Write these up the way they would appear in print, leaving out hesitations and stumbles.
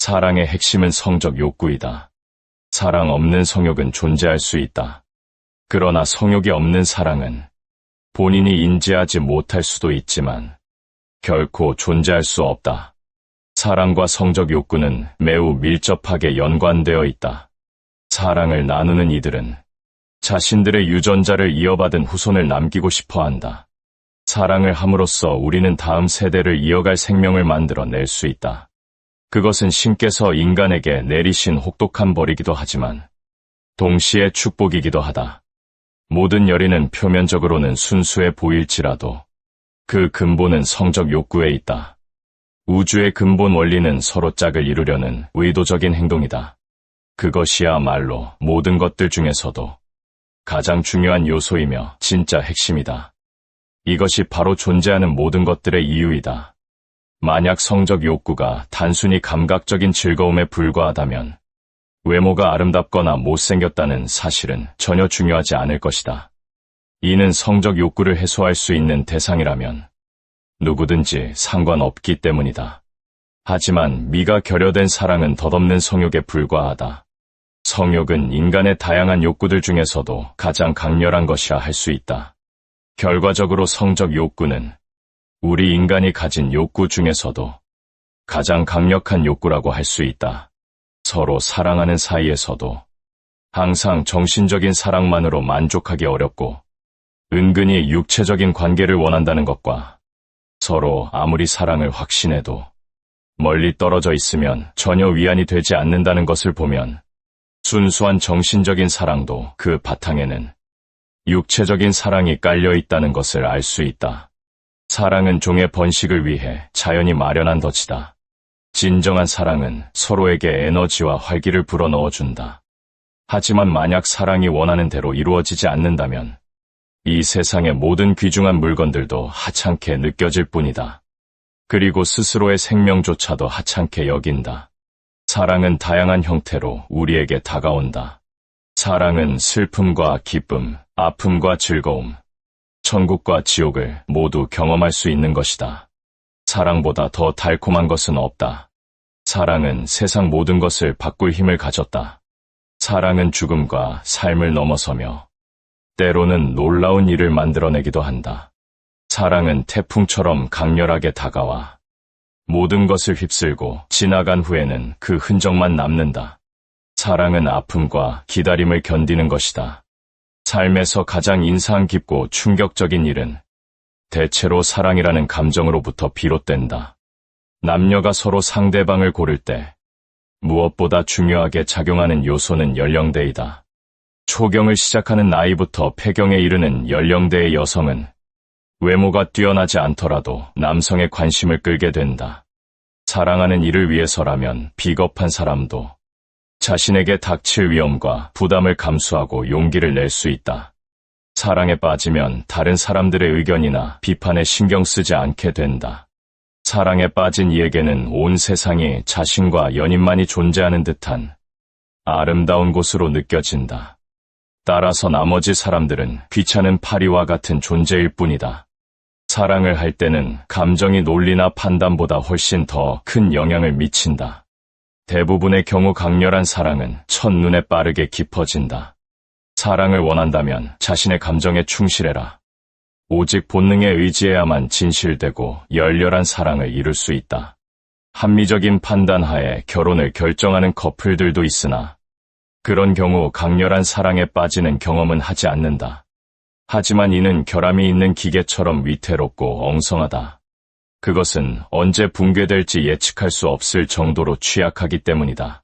사랑의 핵심은 성적 욕구이다. 사랑 없는 성욕은 존재할 수 있다. 그러나 성욕이 없는 사랑은 본인이 인지하지 못할 수도 있지만 결코 존재할 수 없다. 사랑과 성적 욕구는 매우 밀접하게 연관되어 있다. 사랑을 나누는 이들은 자신들의 유전자를 이어받은 후손을 남기고 싶어 한다. 사랑을 함으로써 우리는 다음 세대를 이어갈 생명을 만들어낼 수 있다. 그것은 신께서 인간에게 내리신 혹독한 벌이기도 하지만 동시에 축복이기도 하다. 모든 열의는 표면적으로는 순수해 보일지라도 그 근본은 성적 욕구에 있다. 우주의 근본 원리는 서로 짝을 이루려는 의도적인 행동이다. 그것이야말로 모든 것들 중에서도 가장 중요한 요소이며 진짜 핵심이다. 이것이 바로 존재하는 모든 것들의 이유이다. 만약 성적 욕구가 단순히 감각적인 즐거움에 불과하다면 외모가 아름답거나 못생겼다는 사실은 전혀 중요하지 않을 것이다. 이는 성적 욕구를 해소할 수 있는 대상이라면 누구든지 상관없기 때문이다. 하지만 미가 결여된 사랑은 덧없는 성욕에 불과하다. 성욕은 인간의 다양한 욕구들 중에서도 가장 강렬한 것이라 할 수 있다. 결과적으로 성적 욕구는 우리 인간이 가진 욕구 중에서도 가장 강력한 욕구라고 할 수 있다. 서로 사랑하는 사이에서도 항상 정신적인 사랑만으로 만족하기 어렵고 은근히 육체적인 관계를 원한다는 것과 서로 아무리 사랑을 확신해도 멀리 떨어져 있으면 전혀 위안이 되지 않는다는 것을 보면 순수한 정신적인 사랑도 그 바탕에는 육체적인 사랑이 깔려 있다는 것을 알 수 있다. 사랑은 종의 번식을 위해 자연이 마련한 덫이다. 진정한 사랑은 서로에게 에너지와 활기를 불어넣어준다. 하지만 만약 사랑이 원하는 대로 이루어지지 않는다면 이 세상의 모든 귀중한 물건들도 하찮게 느껴질 뿐이다. 그리고 스스로의 생명조차도 하찮게 여긴다. 사랑은 다양한 형태로 우리에게 다가온다. 사랑은 슬픔과 기쁨, 아픔과 즐거움, 천국과 지옥을 모두 경험할 수 있는 것이다. 사랑보다 더 달콤한 것은 없다. 사랑은 세상 모든 것을 바꿀 힘을 가졌다. 사랑은 죽음과 삶을 넘어서며 때로는 놀라운 일을 만들어내기도 한다. 사랑은 태풍처럼 강렬하게 다가와 모든 것을 휩쓸고 지나간 후에는 그 흔적만 남는다. 사랑은 아픔과 기다림을 견디는 것이다. 삶에서 가장 인상 깊고 충격적인 일은 대체로 사랑이라는 감정으로부터 비롯된다. 남녀가 서로 상대방을 고를 때 무엇보다 중요하게 작용하는 요소는 연령대이다. 초경을 시작하는 나이부터 폐경에 이르는 연령대의 여성은 외모가 뛰어나지 않더라도 남성의 관심을 끌게 된다. 사랑하는 이를 위해서라면 비겁한 사람도 자신에게 닥칠 위험과 부담을 감수하고 용기를 낼 수 있다. 사랑에 빠지면 다른 사람들의 의견이나 비판에 신경 쓰지 않게 된다. 사랑에 빠진 이에게는 온 세상이 자신과 연인만이 존재하는 듯한 아름다운 곳으로 느껴진다. 따라서 나머지 사람들은 귀찮은 파리와 같은 존재일 뿐이다. 사랑을 할 때는 감정이 논리나 판단보다 훨씬 더 큰 영향을 미친다. 대부분의 경우 강렬한 사랑은 첫눈에 빠르게 깊어진다. 사랑을 원한다면 자신의 감정에 충실해라. 오직 본능에 의지해야만 진실되고 열렬한 사랑을 이룰 수 있다. 합리적인 판단하에 결혼을 결정하는 커플들도 있으나 그런 경우 강렬한 사랑에 빠지는 경험은 하지 않는다. 하지만 이는 결함이 있는 기계처럼 위태롭고 엉성하다. 그것은 언제 붕괴될지 예측할 수 없을 정도로 취약하기 때문이다.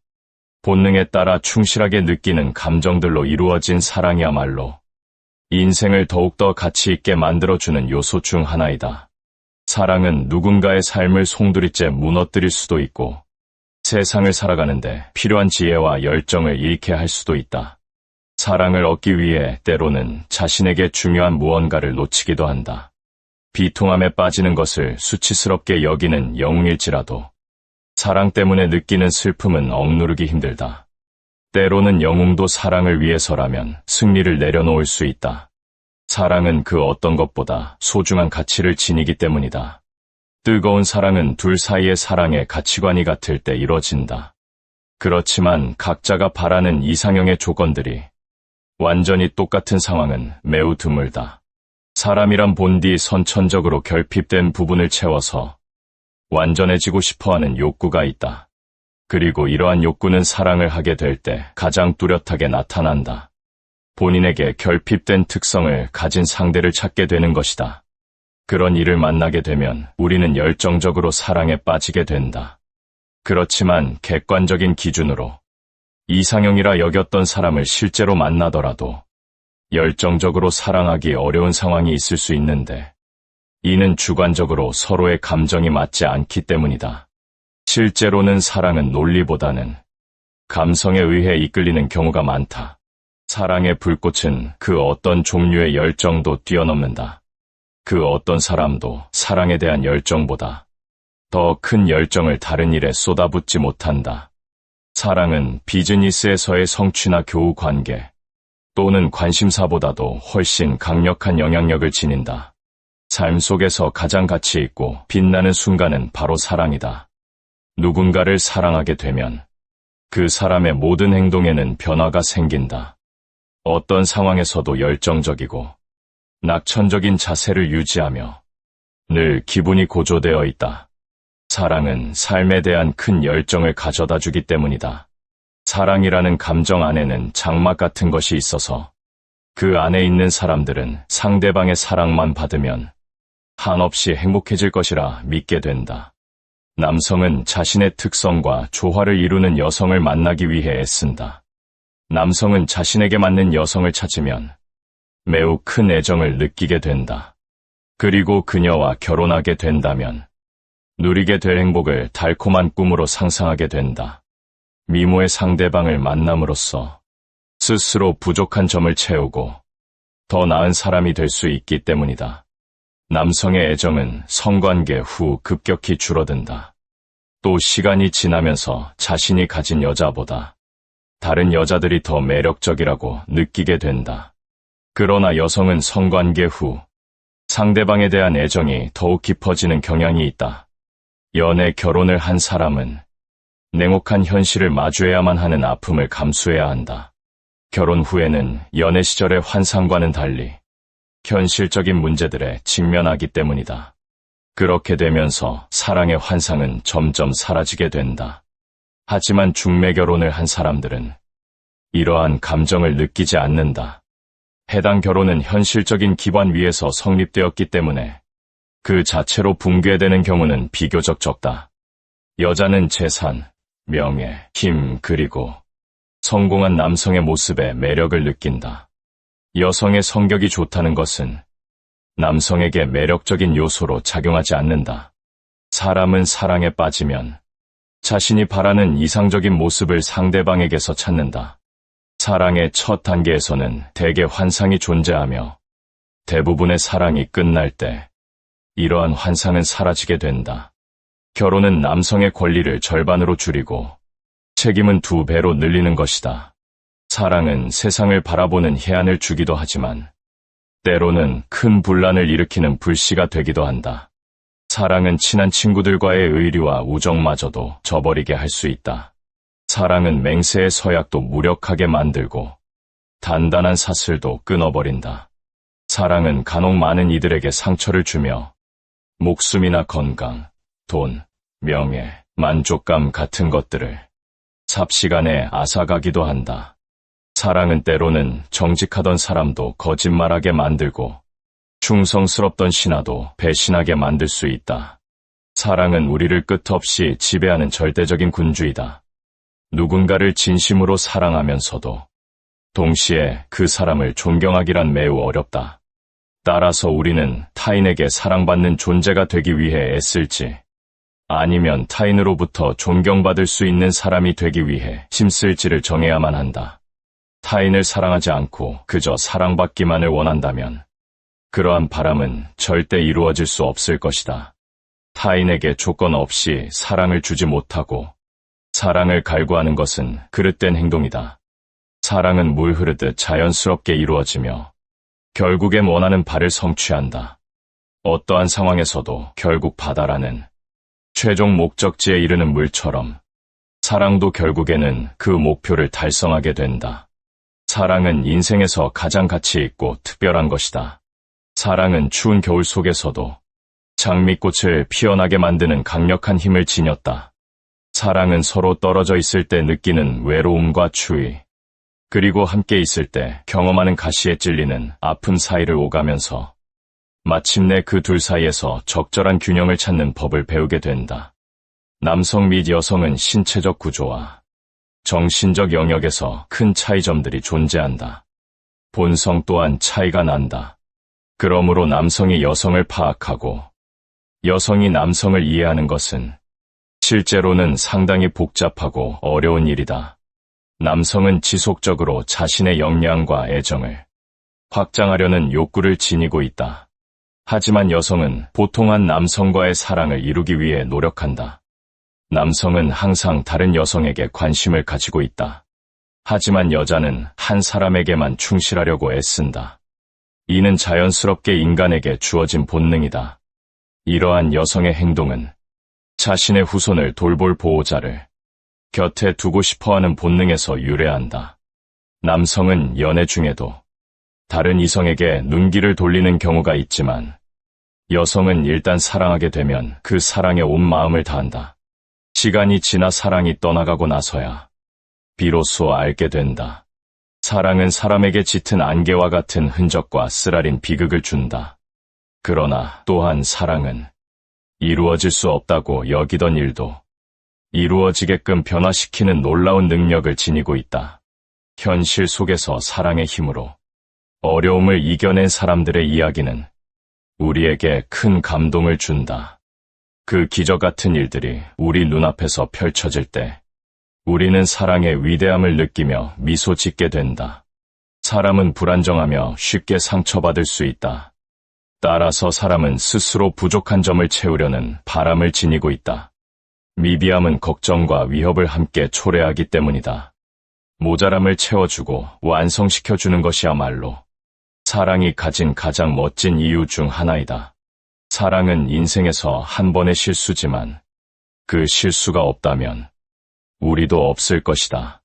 본능에 따라 충실하게 느끼는 감정들로 이루어진 사랑이야말로 인생을 더욱더 가치 있게 만들어주는 요소 중 하나이다. 사랑은 누군가의 삶을 송두리째 무너뜨릴 수도 있고 세상을 살아가는데 필요한 지혜와 열정을 잃게 할 수도 있다. 사랑을 얻기 위해 때로는 자신에게 중요한 무언가를 놓치기도 한다. 비통함에 빠지는 것을 수치스럽게 여기는 영웅일지라도 사랑 때문에 느끼는 슬픔은 억누르기 힘들다. 때로는 영웅도 사랑을 위해서라면 승리를 내려놓을 수 있다. 사랑은 그 어떤 것보다 소중한 가치를 지니기 때문이다. 뜨거운 사랑은 둘 사이의 사랑의 가치관이 같을 때 이뤄진다. 그렇지만 각자가 바라는 이상형의 조건들이 완전히 똑같은 상황은 매우 드물다. 사람이란 본디 선천적으로 결핍된 부분을 채워서 완전해지고 싶어하는 욕구가 있다. 그리고 이러한 욕구는 사랑을 하게 될 때 가장 뚜렷하게 나타난다. 본인에게 결핍된 특성을 가진 상대를 찾게 되는 것이다. 그런 이를 만나게 되면 우리는 열정적으로 사랑에 빠지게 된다. 그렇지만 객관적인 기준으로 이상형이라 여겼던 사람을 실제로 만나더라도 열정적으로 사랑하기 어려운 상황이 있을 수 있는데 이는 주관적으로 서로의 감정이 맞지 않기 때문이다. 실제로는 사랑은 논리보다는 감성에 의해 이끌리는 경우가 많다. 사랑의 불꽃은 그 어떤 종류의 열정도 뛰어넘는다. 그 어떤 사람도 사랑에 대한 열정보다 더 큰 열정을 다른 일에 쏟아붓지 못한다. 사랑은 비즈니스에서의 성취나 교우 관계 또는 관심사보다도 훨씬 강력한 영향력을 지닌다. 삶 속에서 가장 가치 있고 빛나는 순간은 바로 사랑이다. 누군가를 사랑하게 되면 그 사람의 모든 행동에는 변화가 생긴다. 어떤 상황에서도 열정적이고 낙천적인 자세를 유지하며 늘 기분이 고조되어 있다. 사랑은 삶에 대한 큰 열정을 가져다 주기 때문이다. 사랑이라는 감정 안에는 장막 같은 것이 있어서 그 안에 있는 사람들은 상대방의 사랑만 받으면 한없이 행복해질 것이라 믿게 된다. 남성은 자신의 특성과 조화를 이루는 여성을 만나기 위해 애쓴다. 남성은 자신에게 맞는 여성을 찾으면 매우 큰 애정을 느끼게 된다. 그리고 그녀와 결혼하게 된다면 누리게 될 행복을 달콤한 꿈으로 상상하게 된다. 미모의 상대방을 만남으로써 스스로 부족한 점을 채우고 더 나은 사람이 될 수 있기 때문이다. 남성의 애정은 성관계 후 급격히 줄어든다. 또 시간이 지나면서 자신이 가진 여자보다 다른 여자들이 더 매력적이라고 느끼게 된다. 그러나 여성은 성관계 후 상대방에 대한 애정이 더욱 깊어지는 경향이 있다. 연애 결혼을 한 사람은 냉혹한 현실을 마주해야만 하는 아픔을 감수해야 한다. 결혼 후에는 연애 시절의 환상과는 달리 현실적인 문제들에 직면하기 때문이다. 그렇게 되면서 사랑의 환상은 점점 사라지게 된다. 하지만 중매 결혼을 한 사람들은 이러한 감정을 느끼지 않는다. 해당 결혼은 현실적인 기반 위에서 성립되었기 때문에 그 자체로 붕괴되는 경우는 비교적 적다. 여자는 재산, 명예, 힘, 그리고 성공한 남성의 모습에 매력을 느낀다. 여성의 성격이 좋다는 것은 남성에게 매력적인 요소로 작용하지 않는다. 사람은 사랑에 빠지면 자신이 바라는 이상적인 모습을 상대방에게서 찾는다. 사랑의 첫 단계에서는 대개 환상이 존재하며 대부분의 사랑이 끝날 때 이러한 환상은 사라지게 된다. 결혼은 남성의 권리를 절반으로 줄이고 책임은 2배로 늘리는 것이다. 사랑은 세상을 바라보는 해안을 주기도 하지만 때로는 큰 분란을 일으키는 불씨가 되기도 한다. 사랑은 친한 친구들과의 의리와 우정마저도 저버리게 할 수 있다. 사랑은 맹세의 서약도 무력하게 만들고 단단한 사슬도 끊어버린다. 사랑은 간혹 많은 이들에게 상처를 주며 목숨이나 건강, 돈, 명예, 만족감 같은 것들을 삽시간에 앗아가기도 한다. 사랑은 때로는 정직하던 사람도 거짓말하게 만들고 충성스럽던 신하도 배신하게 만들 수 있다. 사랑은 우리를 끝없이 지배하는 절대적인 군주이다. 누군가를 진심으로 사랑하면서도 동시에 그 사람을 존경하기란 매우 어렵다. 따라서 우리는 타인에게 사랑받는 존재가 되기 위해 애쓸지 아니면 타인으로부터 존경받을 수 있는 사람이 되기 위해 힘쓸지를 정해야만 한다. 타인을 사랑하지 않고 그저 사랑받기만을 원한다면 그러한 바람은 절대 이루어질 수 없을 것이다. 타인에게 조건 없이 사랑을 주지 못하고 사랑을 갈구하는 것은 그릇된 행동이다. 사랑은 물 흐르듯 자연스럽게 이루어지며 결국엔 원하는 바를 성취한다. 어떠한 상황에서도 결국 바다라는 최종 목적지에 이르는 물처럼 사랑도 결국에는 그 목표를 달성하게 된다. 사랑은 인생에서 가장 가치 있고 특별한 것이다. 사랑은 추운 겨울 속에서도 장미꽃을 피어나게 만드는 강력한 힘을 지녔다. 사랑은 서로 떨어져 있을 때 느끼는 외로움과 추위, 그리고 함께 있을 때 경험하는 가시에 찔리는 아픔 사이를 오가면서 마침내 그 둘 사이에서 적절한 균형을 찾는 법을 배우게 된다. 남성 및 여성은 신체적 구조와 정신적 영역에서 큰 차이점들이 존재한다. 본성 또한 차이가 난다. 그러므로 남성이 여성을 파악하고 여성이 남성을 이해하는 것은 실제로는 상당히 복잡하고 어려운 일이다. 남성은 지속적으로 자신의 역량과 애정을 확장하려는 욕구를 지니고 있다. 하지만 여성은 보통 한 남성과의 사랑을 이루기 위해 노력한다. 남성은 항상 다른 여성에게 관심을 가지고 있다. 하지만 여자는 한 사람에게만 충실하려고 애쓴다. 이는 자연스럽게 인간에게 주어진 본능이다. 이러한 여성의 행동은 자신의 후손을 돌볼 보호자를 곁에 두고 싶어하는 본능에서 유래한다. 남성은 연애 중에도 다른 이성에게 눈길을 돌리는 경우가 있지만 여성은 일단 사랑하게 되면 그 사랑에 온 마음을 다한다. 시간이 지나 사랑이 떠나가고 나서야 비로소 알게 된다. 사랑은 사람에게 짙은 안개와 같은 흔적과 쓰라린 비극을 준다. 그러나 또한 사랑은 이루어질 수 없다고 여기던 일도 이루어지게끔 변화시키는 놀라운 능력을 지니고 있다. 현실 속에서 사랑의 힘으로 어려움을 이겨낸 사람들의 이야기는 우리에게 큰 감동을 준다. 그 기적 같은 일들이 우리 눈앞에서 펼쳐질 때 우리는 사랑의 위대함을 느끼며 미소 짓게 된다. 사람은 불안정하며 쉽게 상처받을 수 있다. 따라서 사람은 스스로 부족한 점을 채우려는 바람을 지니고 있다. 미비함은 걱정과 위협을 함께 초래하기 때문이다. 모자람을 채워주고 완성시켜주는 것이야말로 사랑이 가진 가장 멋진 이유 중 하나이다. 사랑은 인생에서 한 번의 실수지만 그 실수가 없다면 우리도 없을 것이다.